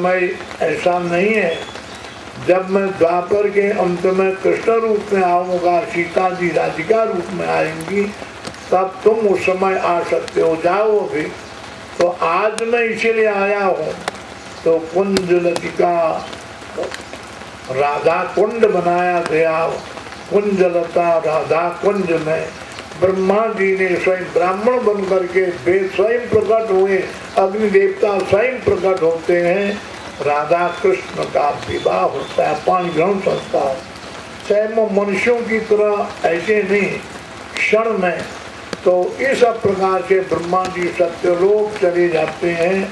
समय ऐसा नहीं है। जब मैं द्वापर के अंत में कृष्ण रूप में आऊँगा, सीता जी राधिका रूप में आएंगी, तब तुम उस समय आ सकते हो, जाओ अभी। तो आज मैं इसीलिए आया हूँ। तो कुंज लतिका राधा कुंड बनाया गया, कुंज लता राधा कुंज में ब्रह्मा जी ने स्वयं ब्राह्मण बन करके वेद स्वयं प्रकट हुए, अग्नि देवता स्वयं प्रकट होते हैं, राधा कृष्ण का विवाह होता है, पांच ग्रहण संस्कार। चाहे मनुष्यों की तरह ऐसे नहीं, क्षण में। तो इस प्रकार से ब्रह्मा जी सत्यलोक चले जाते हैं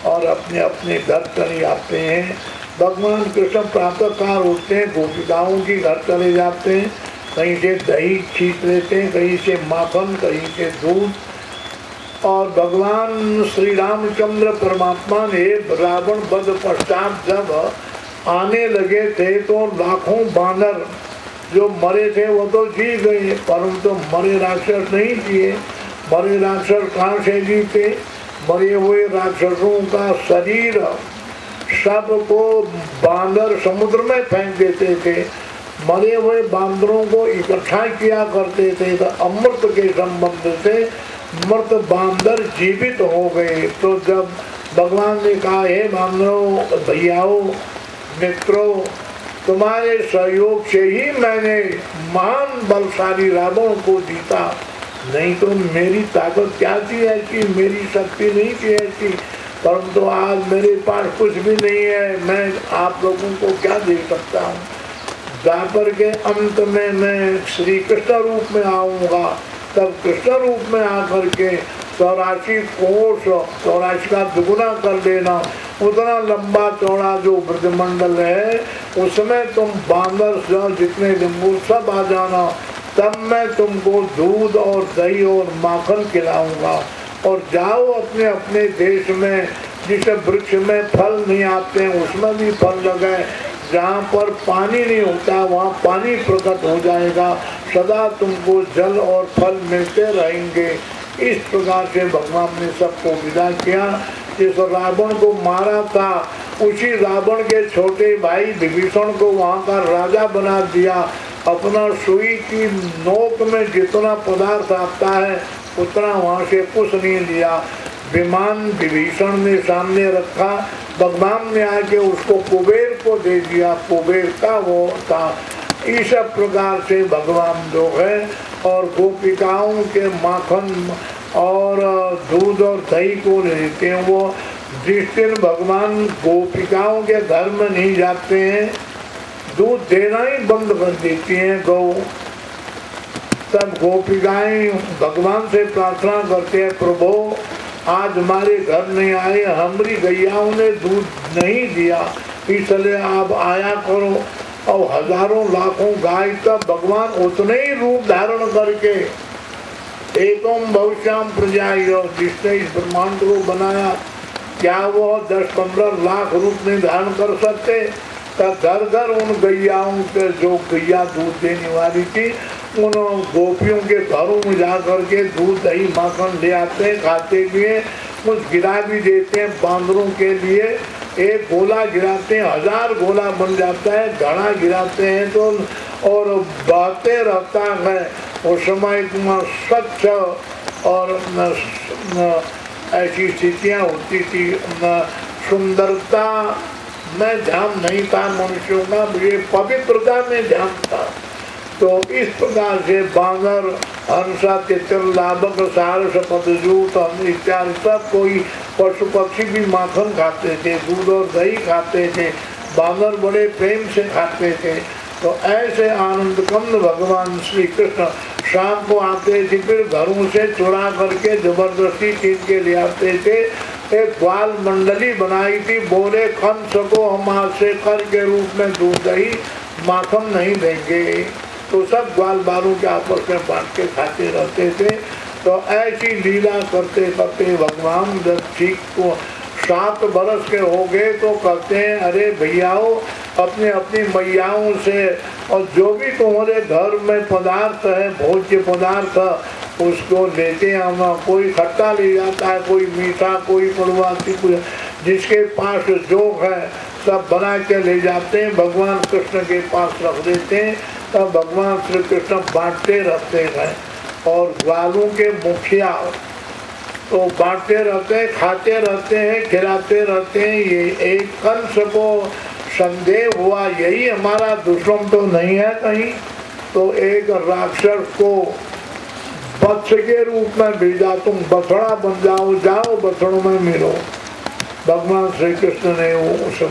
और अपने अपने घर चले जाते हैं। भगवान कृष्ण प्रातः काल उठते हैं, गोपिकाओं की घर चले जाते हैं, कहीं से दही छीट लेते हैं, कहीं से माखन, कहीं से दूध। और भगवान श्री रामचंद्र परमात्मा ने रावण वध पश्चात जब आने लगे थे तो लाखों बानर जो मरे थे वो तो जी गए, परंतु मरे राक्षस नहीं जिए। मरे राक्षस कहाँ से जीते? मरे हुए राक्षसों का शरीर सबको बांदर समुद्र में फेंक देते थे, मरे हुए बांदरों को इकट्ठा किया करते थे। तो अमृत के संबंध से मृत बांदर जीवित हो गए। तो जब भगवान ने कहा, हे बांदरों, भैयाओं, मित्रों, तुम्हारे सहयोग से ही मैंने महान बलशाली रावण को जीता, नहीं तो मेरी ताकत क्या थी ऐसी, मेरी शक्ति नहीं थी ऐसी। परंतु आज मेरे पास कुछ भी नहीं है, मैं आप लोगों को क्या दे सकता हूँ। द्वापर के अंत में मैं श्री कृष्ण रूप में आऊँगा, तब कृष्ण रूप में आकर के 84 कोष, 84 का दुगुना कर देना, उतना लंबा चौड़ा जो ब्रजमंडल है उसमें तुम बांदर जितने लिंबू सब आ जाना, तब मैं तुमको दूध और दही और माखन खिलाऊंगा। और जाओ अपने अपने देश में, जिस वृक्ष में फल नहीं आते हैं उसमें भी फल लगाए, जहाँ पर पानी नहीं होता वहाँ पानी प्रकट हो जाएगा, सदा तुमको जल और फल मिलते रहेंगे। इस प्रकार से भगवान ने सबको विदा किया। जिस रावण को मारा था उसी रावण के छोटे भाई विभीषण को वहाँ का राजा बना दिया। अपना सुई की नोक में जितना पदार्थ आता है उतना वहाँ से कुछ नहीं लिया। विमान विभीषण ने सामने रखा, भगवान ने आके उसको कुबेर को दे दिया, कुबेर का वो था। इस प्रकार से भगवान जो है और गोपिकाओं के माखन और दूध और दही को लेते हैं। वो जिस दिन भगवान गोपिकाओं के घर में नहीं जाते हैं, दूध देना ही बंद कर देती हैं गौ, तब गोपिकाएं भगवान से प्रार्थना करते हैं, प्रभु आज हमारे घर नहीं आए, हमारी गैयाओं ने दूध नहीं दिया, इसलिए आप आया करो। और हजारों लाखों गाय तब भगवान उतने ही रूप धारण करके एवं भविष्याम प्रजा, जिसने इस ब्रह्मांड को बनाया, क्या वो 10-15 लाख रूप नहीं धारण कर सकते? तब घर घर उन गैयाओं के, जो गैया दूध देने वाली थी, उन गोपियों के घरों में जा करके दूध दही माखन ले आते हैं, खाते भी हैं, कुछ गिरा भी देते हैं बांदरों के लिए। एक गोला गिराते हैं, 1000 गोला बन जाता है, घड़ा गिराते हैं तो और बहते रहता है। उस समय स्वच्छ और ऐसी स्थितियाँ होती थी, सुंदरता में ध्यान नहीं था मनुष्यों का, ये पवित्रता में ध्यान था। तो इस प्रकार से बानर, हंसा, तितर, लाभक, सारस, पदजूत इत्यादि सब कोई पशु पक्षी भी माखन खाते थे, दूध और दही खाते थे, बानर बड़े प्रेम से खाते थे। तो ऐसे आनंद कंद भगवान श्री कृष्ण शाम को आते थे, फिर घरों से चुरा करके जबरदस्ती छीन के ले आते थे। एक ग्वाल मंडली बनाई थी, बोले कंस को हम आज से कर के रूप में दूध दही माखन नहीं देंगे। तो सब ग्वाल बालों के आपस में बांट के खाते रहते थे। तो ऐसी लीला करते करते भगवान जब ठीक को 7 बरस के हो गए तो कहते हैं, अरे भैयाओ अपने अपनी मैयाओं से और जो भी तुम्हारे घर में पदार्थ है, भोज्य पदार्थ, उसको लेते हम। कोई खट्टा ले जाता है, कोई मीठा, कोई कड़वा, कोई जिसके पास जो है सब बना के ले जाते हैं, भगवान कृष्ण के पास रख देते हैं, तब भगवान श्री कृष्ण बांटते रहते हैं। और ग्वालों के मुखिया तो बांटते रहते हैं, खाते रहते हैं, खिलाते रहते हैं। ये एक कंस को संदेह हुआ यही हमारा दुश्मन तो नहीं है कहीं, तो एक राक्षस को वत्स के रूप में भेजा, तुम बछड़ा बन जाओ, जाओ बछड़ों में मिलो। भगवान श्री कृष्ण ने उस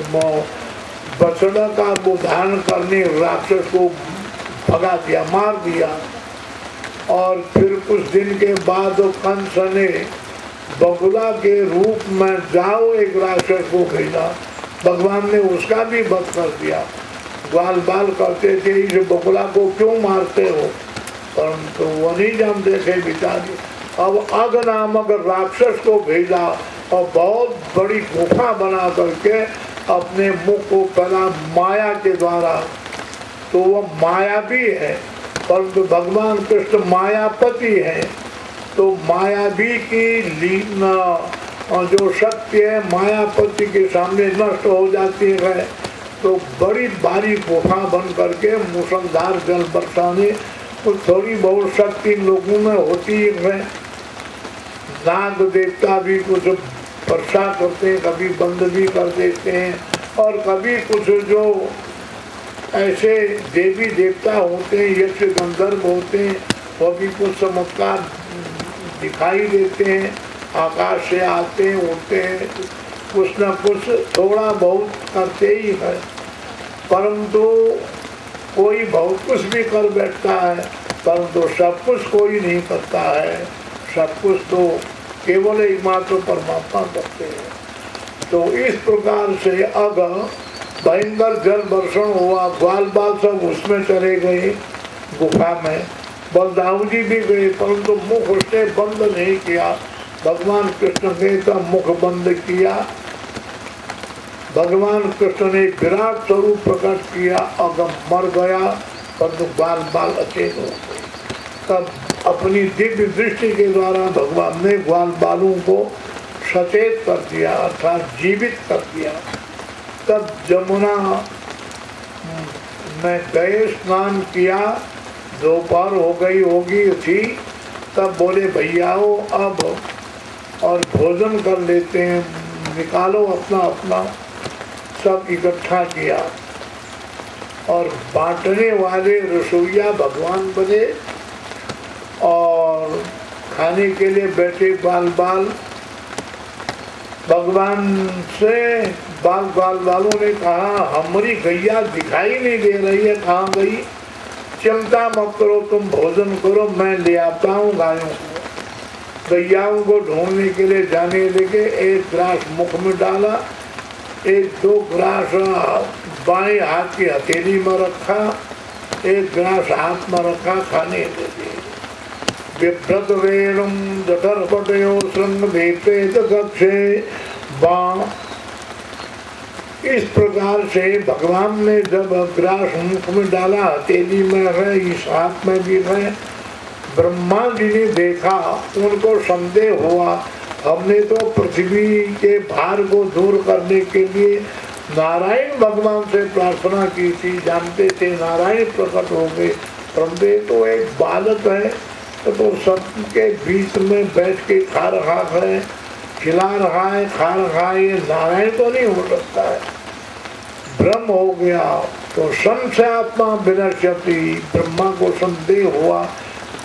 बछड़ा का वो धारण करने राक्षस को भगा दिया, मार दिया। और फिर कुछ दिन के बाद कंस ने बगुला के रूप में जाओ एक राक्षस को भेजा, भगवान ने उसका भी वध कर दिया। ग्वाल बाल करते थे इस बगुला को क्यों मारते हो, परंतु वो नहीं जानते थे बेचारे। अब अग नामक राक्षस को भेजा और बहुत बड़ी गुफा बना करके अपने मुख को फैला माया के द्वारा। तो वो मायावी है, परंतु भगवान कृष्ण मायापति है। तो मायावी की लीला और जो शक्ति है मायापति के सामने नष्ट हो जाती है। तो बड़ी बारी गुफा बन करके मूसलाधार जल बरसाने तो थोड़ी बहुत शक्ति लोगों में होती है। नाग देवता भी कुछ वर्षा करते हैं, कभी बंद भी कर देते हैं, और कभी कुछ जो ऐसे देवी देवता होते हैं, यक्ष गंधर्व होते हैं, वो भी कुछ चमत्कार दिखाई देते हैं, आकाश से आते हैं, उड़ते हैं, कुछ न कुछ थोड़ा बहुत करते ही है। परंतु कोई बहुत कुछ भी कर बैठता है, परंतु सब कुछ कोई नहीं करता है। सब कुछ तो केवल एकमात्र परमात्मा करते हैं। तो इस प्रकार से अब भयंकर जल वर्षण हुआ, ग्वाल बाल सब उसमें चले गए गुफा में। बलदाऊ जी भी गए, परंतु मुख उसने बंद नहीं किया। भगवान कृष्ण ने तो मुख बंद किया। भगवान कृष्ण ने विराट स्वरूप प्रकट किया, अगम मर गया, परंतु बाल बाल अचेत हो गए। तब अपनी दिव्य दृष्टि के द्वारा भगवान ने ग्वाल बालों को सचेत कर दिया, अर्थात जीवित कर दिया। तब जमुना में गए, स्नान किया, दोपहर हो गई होगी थी, तब बोले भैयाओ अब और भोजन कर लेते हैं, निकालो अपना अपना। सब इकट्ठा किया और बांटने वाले रसोइया भगवान बने और खाने के लिए बैठे बाल बाल। भगवान से बाल वालों ने कहा हमारी गैया दिखाई नहीं दे रही है, कहाँ गई? चिंता मत करो, तुम भोजन करो, मैं ले आता हूँ गायों को। गैयाओं को ढूंढने के लिए जाने लगे। एक ग्रास मुख में डाला, एक दो ग्रास बाएं हाथ की हथेली में रखा, एक ग्रास हाथ में रखा, खाने लगे। बिभ्रत वेणुम जठरपटयो श्रृंग भेपेत कक्षे बा। इस प्रकार से भगवान ने जब ग्रास मुख में डाला, हथेली में है, इस हाथ में भी है, ब्रह्मा जी ने देखा, उनको संदेह हुआ। हमने तो पृथ्वी के भार को दूर करने के लिए नारायण भगवान से प्रार्थना की थी, जानते थे नारायण प्रकट हो गए, परंतु तो एक बालक है तो सबके बीच में बैठ के खा रहा है, खिला रहा है, खा रहा है, ये नारायण तो नहीं हो सकता है। ब्रह्म हो गया तो संशयात्मा विनश्यति, ब्रह्मा को संदेह हुआ,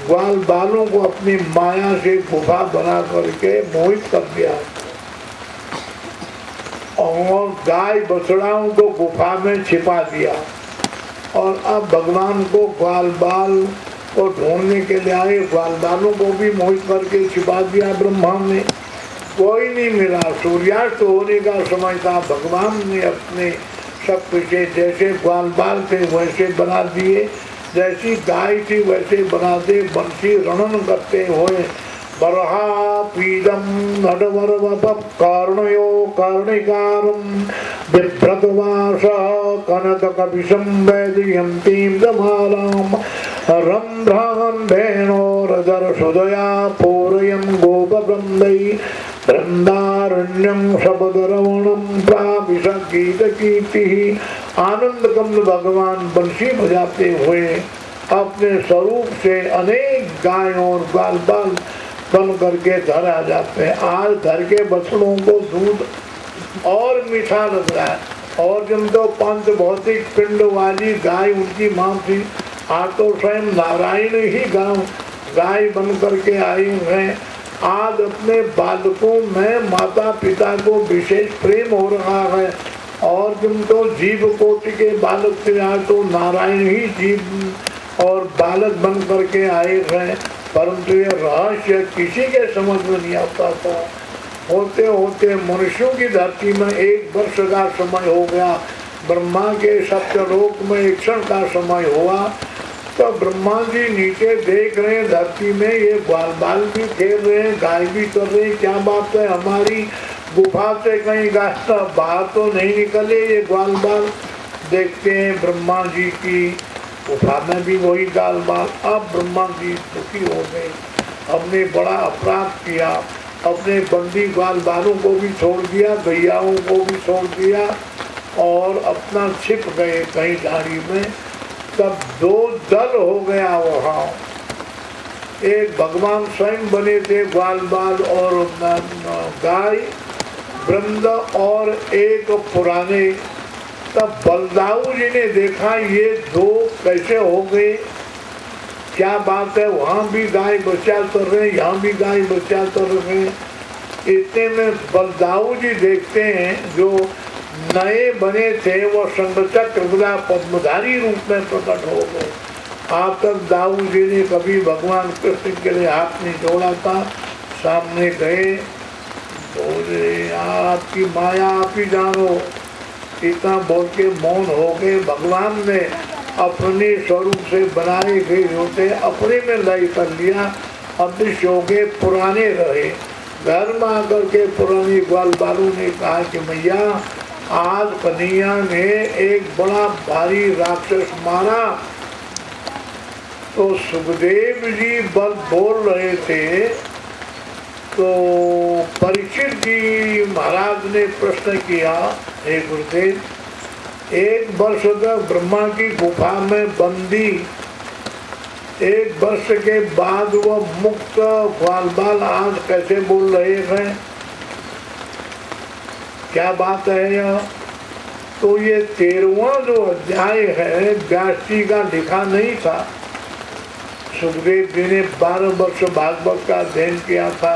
ग्वाल बालों को अपनी माया से गुफा बना करके मोहित कर दिया और गाय बछड़ाओं को गुफा में छिपा दिया। और अब भगवान को ग्वाल बाल को ढूंढने के लिए आए, ग्वाल बालों को भी मोहित करके छिपा दिया ब्रह्मा ने, कोई नहीं मिला। सूर्यास्त होने का समय था, भगवान ने अपने सब पीछे जैसे ग्वाल बाल थे वैसे बना दिए, जैसी गाय थी वैसे बना दे, बंसी रणन करते हुए बरहा पीदम नडवर कर्णयो कर्णिकारम बिभ्रतवास कनक कपिशम वैदयंतीम दमालाम रंभ्रान भेणो रजर सुदया पूरयम गोप ब्रह्मै वृंदारण्यं शब्दरवणं प्राविशगीत कीर्ति। आनंद कमल भगवान बंसी बजाते हुए अपने स्वरूप से अनेक गायों और बाल बाल बन करके घर आ जाते हैं। आज घर के बछड़ों को दूध और मीठा लग रहा है, और जब तो पंच भौतिक पिंड वाली गाय उनकी मां थी, आज तो स्वयं नारायण ही गाय बन करके आए हैं। आज अपने बालकों में माता पिता को विशेष प्रेम हो रहा है, और जब तो जीव कोटि के बालक थे, आज तो नारायण ही जीव और बालक बन करके आए हैं। परंतु ये रहस्य किसी के समझ में नहीं आता था। होते होते मनुष्यों की धरती में 1 वर्ष का समय हो गया, ब्रह्मा के सत्यलोक में 1 क्षण का समय हुआ। तो ब्रह्मा जी नीचे देख रहे हैं धरती में ये ग्वाल बाल भी खेल रहे हैं, गाय भी कर रहे हैं। क्या बात है, हमारी गुफा से कहीं गाय बाहर तो नहीं निकले ये ग्वाल बाल। देखते हैं ब्रह्मा जी की गुफा में भी वही ग्वाल बाल। अब ब्रह्मा जी दुखी हो गए, हमने बड़ा अपराध किया, अपने बंदी ग्वाल बालों को भी छोड़ दिया, गैयाओं को भी छोड़ दिया, और अपना छिप गए कहीं झाड़ी में। तब 2 दल हो गया वहाँ। एक भगवान स्वयं बने थे ग्वाल बाल और गाय वृंद, और एक पुराने। तब बलदाऊ जी ने देखा ये 2 कैसे हो गए, क्या बात है, वहाँ भी गाय बच्चा कर रहे हैं, यहाँ भी गाय बच्चा कर रहे हैं। इतने में बलदाऊ जी देखते हैं जो नए बने थे वो संगचक्र गदा पद्मधारी रूप में प्रकट हो गए। आप तक दाऊ जी ने कभी भगवान कृष्ण के लिए हाथ नहीं जोड़ा था। सामने गए, बोले आपकी माया आप ही जानो। इतना बोल के मौन हो गए। भगवान ने अपने स्वरूप से बनाए गए होते अपने में लय कर लिया, अदृश्य हो गए, पुराने रहे। घर में आकर के पुरानी ग्वाल बालू ने कहा कि मैया आज कन्हैया ने एक बड़ा भारी राक्षस मारा। तो सुखदेव जी बल बोल रहे थे, तो परीक्षित जी महाराज ने प्रश्न किया, हे गुरुदेव 1 वर्ष तक ब्रह्मा की गुफा में बंदी, 1 वर्ष के बाद वह मुक्त ग्वाल बाल आज कैसे बोल रहे हैं, क्या बात है यह। तो ये 13वां जो अध्याय है व्यास जी का लिखा नहीं था। सुखदेव जी ने 12 वर्ष भागवत का अध्ययन किया था,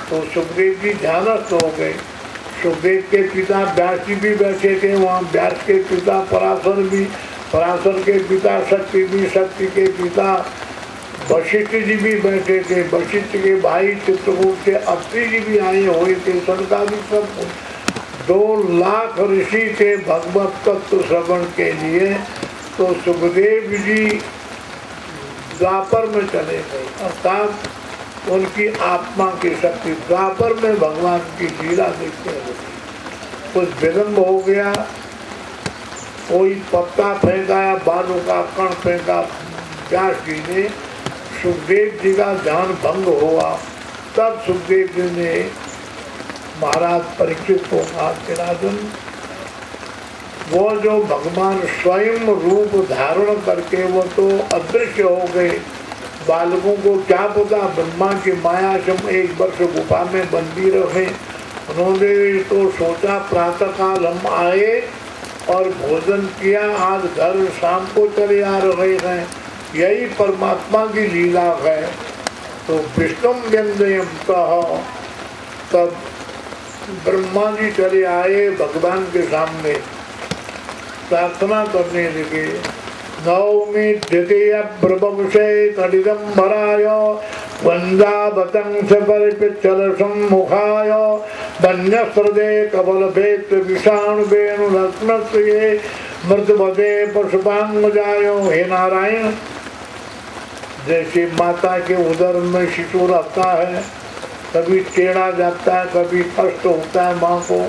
तो सुखदेव जी ध्यानस्थ हो गए। सुखदेव के पिता व्यास जी भी बैठे थे वहाँ, व्यास के पिता पराशर भी, पराशर के पिता शक्ति भी, शक्ति के पिता वशिष्ठ जी भी बैठे थे, वशिष्ठ के भाई चित्रकूट से अत्रि जी भी आए हुए थे, सनकादि सब 2 लाख ऋषि थे भगवत तत्व श्रवण के लिए। तो सुखदेव जी द्वापर में चले गए, अर्थात उनकी आत्मा की शक्ति द्वापर में भगवान की लीला देखते हैं। कुछ विलम्ब हो गया, कोई पत्ता फेंका या बालों का कण फेंका, व्यास जी ने, सुखदेव जी का ध्यान भंग हुआ। तब सुखदेव जी ने महाराज परीक्षित को कहा कि राजन, वो जो भगवान स्वयं रूप धारण करके वो तो अदृश्य हो गए, बालकों को क्या पता ब्रह्मा की माया से 1 वर्ष गुफा में बंदी रहे। उन्होंने तो सोचा प्रातः काल हम आए और भोजन किया, आज घर शाम को चले आ रहे हैं, यही परमात्मा की लीला है। तो विष्णु व्यंजयम कह, तब ब्रह्मा जी चले आए भगवान के सामने, प्रार्थना करने लगे। नवमी द्वितीय प्रभुषे तडिदम्बराय वंदावतंस परिपिच्चल सम्मुखाय वन्यस्रदे कबल भेत विषाणु वेणु रत्नस्ये मृदवदे पशुपांगजाय। हे नारायण, जैसे माता के उदर में शिशु रहता है, कभी टेढ़ा जाता है, कभी कष्ट होता है माँ को,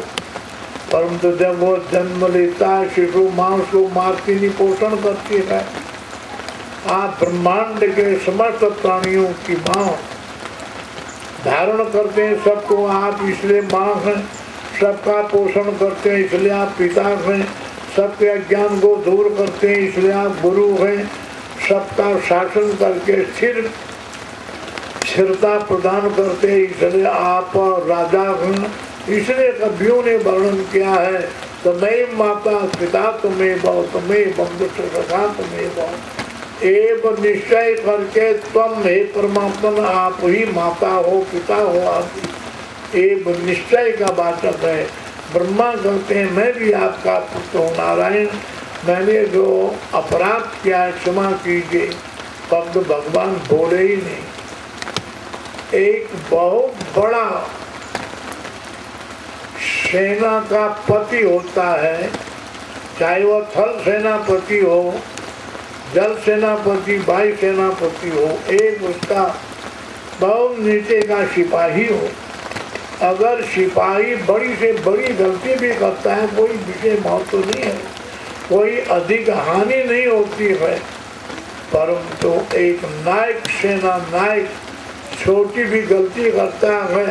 परंतु जब वो जन्म लेता है शिशु माँ उसको मारती नहीं, पोषण करती है। आप ब्रह्मांड के समस्त प्राणियों की माँ धारण करते हैं सबको आप, इसलिए माँ हैं। सबका पोषण करते हैं इसलिए आप पिता हैं। सबके अज्ञान को दूर करते हैं इसलिए आप गुरु हैं। सबका शासन करके स्थिरता प्रदान करते हैं इसलिए आप राजा हैं। इसलिए कवियों ने वर्णन किया है, तुम्हें माता पिता तुम्हें बहु, तुम्हें बंधु सखा तुम्हें बहु। एवं निश्चय करके तुम हे परमात्मा आप ही माता हो, पिता हो आप। एवं निश्चय का वाचक है। ब्रह्मा कहते हैं मैं भी आपका पुत्र हूँ नारायण, मैंने जो अपराध किया है क्षमा कीजिए। तब तो भगवान बोले ही नहीं। एक बहुत बड़ा सेना का पति होता है, चाहे वह थल सेनापति हो, जल सेनापति, वायु सेनापति हो, एक उसका बहुत नीचे का सिपाही हो। अगर सिपाही बड़ी से बड़ी गलती भी करता है, कोई विषय मौत तो नहीं है, कोई अधिक हानि नहीं होती है, परंतु एक नायक सेना नायक छोटी भी गलती करता है,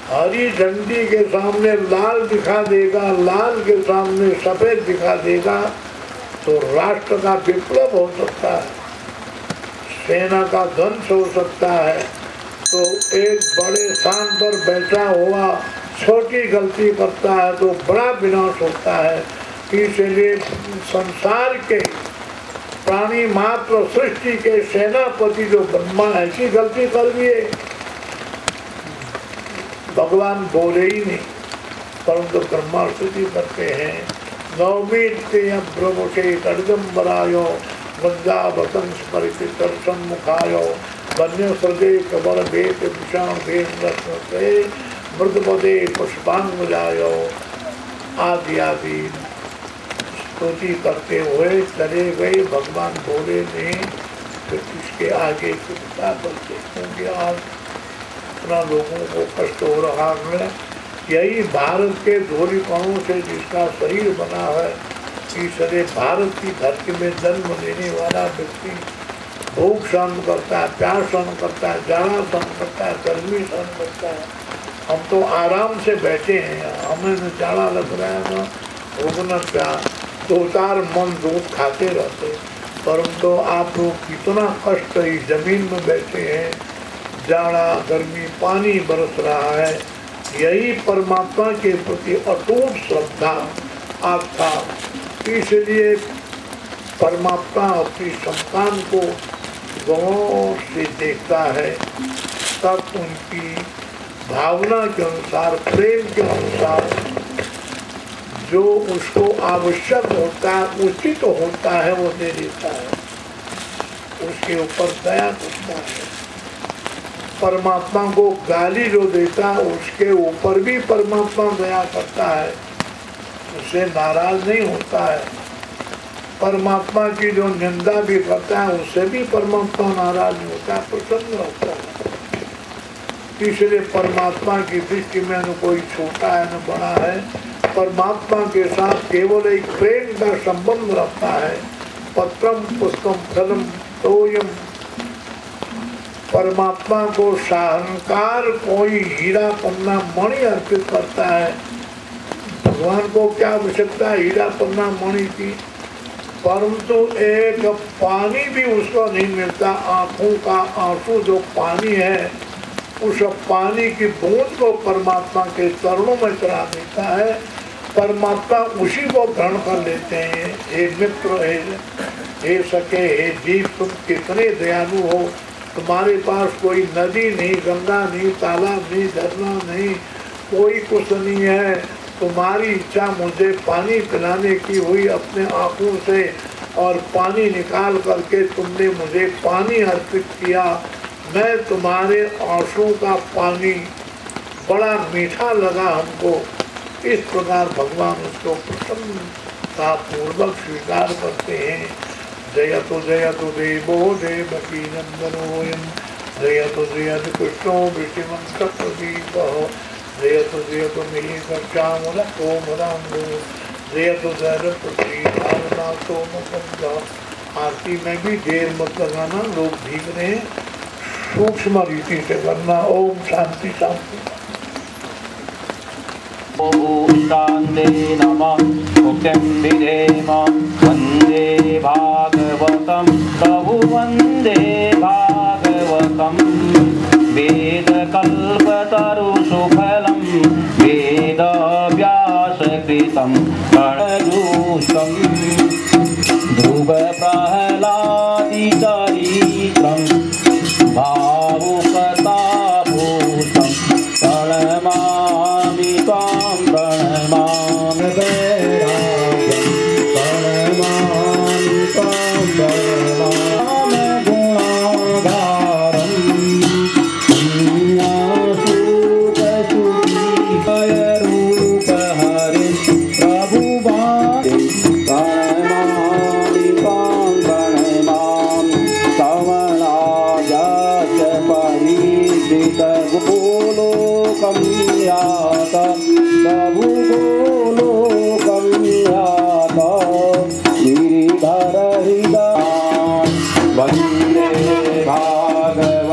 हरी झंडी के सामने लाल दिखा देगा, लाल के सामने सफेद दिखा देगा, तो राष्ट्र का विप्लव हो सकता है, सेना का ध्वंस हो सकता है। तो एक बड़े स्थान पर बैठा हुआ छोटी गलती करता है तो बड़ा विनाश होता है। इसलिए संसार के प्राणी मात्र सृष्टि के सेनापति जो ब्रह्मा ऐसी गलती कर दिए, भगवान बोले ही नहीं, परंतु ब्रह्मा स्तुति करते हैं। नवमीते ब्रह्म से तड़गम्बरायो गंगा वतंस परिचित सम्मुखायो वन्य सृदे कबर वेद विषाण वेद से मृदपदे पुष्पांगुजायो आदि आदि स्तुति करते हुए चले गए। भगवान बोले नहीं, तो इसके आगे चिंता करते, क्योंकि आज इतना लोगों को कष्ट हो रहा है। यही भारत के धूलिकणों से जिसका शरीर बना है, इसलिए भारत की धरती में जन्म लेने वाला व्यक्ति भूख सहन करता है, प्यास सहन करता है, जाड़ा सहन करता है, गर्मी सहन करता है। हम तो आराम से बैठे हैं, हमें न जाड़ा लग रहा है न भूख न प्यास, दो चार मन दूध खाते रहते, परंतु आप लोग कितना कष्ट इस जमीन में बैठे हैं, जाड़ा गर्मी पानी बरस रहा है। यही परमात्मा के प्रति अटूट श्रद्धा आस्था, इसलिए परमात्मा अपनी संतान को गौर से देखता है, तब उनकी भावना के अनुसार, प्रेम के अनुसार जो उसको आवश्यक होता है, उचित होता है, वो दे देता है, उसके ऊपर दया करता है। परमात्मा को गाली जो देता है उसके ऊपर भी परमात्मा दया करता है, उससे नाराज नहीं होता है। परमात्मा की जो निंदा भी करता है उससे भी परमात्मा नाराज नहीं होता है, प्रसन्न होता है। इसलिए परमात्मा की दृष्टि में न कोई छोटा है न बड़ा है, परमात्मा के साथ केवल एक प्रेम का संबंध रखता है। पत्रम पुष्पम फलम तोयम, परमात्मा को शाहंकार कोई हीरा पन्ना मणि अर्पित करता है। भगवान को क्या आवश्यकता है हीरा पन्ना मणि की, परंतु एक पानी भी उसको नहीं मिलता। आंखों का आंसू जो पानी है, उस पानी की बूंद को परमात्मा के चरणों में चढ़ा देता है, परमात्मा उसी को ग्रहण कर लेते हैं। हे मित्र, हे सखे, हे जीव, तुम कितने दयालु हो, तुम्हारे पास कोई नदी नहीं, गंगा नहीं, तालाब नहीं, झरना नहीं, कोई कुछ नहीं है, तुम्हारी इच्छा मुझे पानी पिलाने की हुई अपने आँखों से, और पानी निकाल करके तुमने मुझे पानी अर्पित किया। मैं तुम्हारे आंसू का पानी बड़ा मीठा लगा हमको। इस प्रकार भगवान उसको प्रसन्नता पूर्वक स्वीकार करते हैं। जयतु जयतु देवो देवकी नंदनोयम, जयतु जयतु कृष्णो विष्णुमंत्रप्रदीपः, जयतु जयतु नीलकंठामल कोमलांगो, जयतु जयतु श्रीनाथो मुकुंद। आरती में भी देर मत लगाना, लोग भीग रहे हैं। सूक्ष्म रीति से करना। ओम शांति शांति। शान्ते नमः मुक्तिं विधेम वन्दे भागवतं प्रभु वन्दे भागवतं वेदकल्पतरुसुफलं वेदव्यासकृतं प्रणदुष्टं ध्रुवप्रह्लादिचरित्रं भावुकताभूतं प्रणमामि त्वां प्रणमामि प्रणमामि त्वां प्रणमामि गुणागारं रूपहरिं प्रभुवादे प्रणमामि त्वां प्रणमामि श्रवणायाच परिचितगोलोकं यात प्रभुगोलोकं यात गिरिधर हृदय वन्दे भागवतं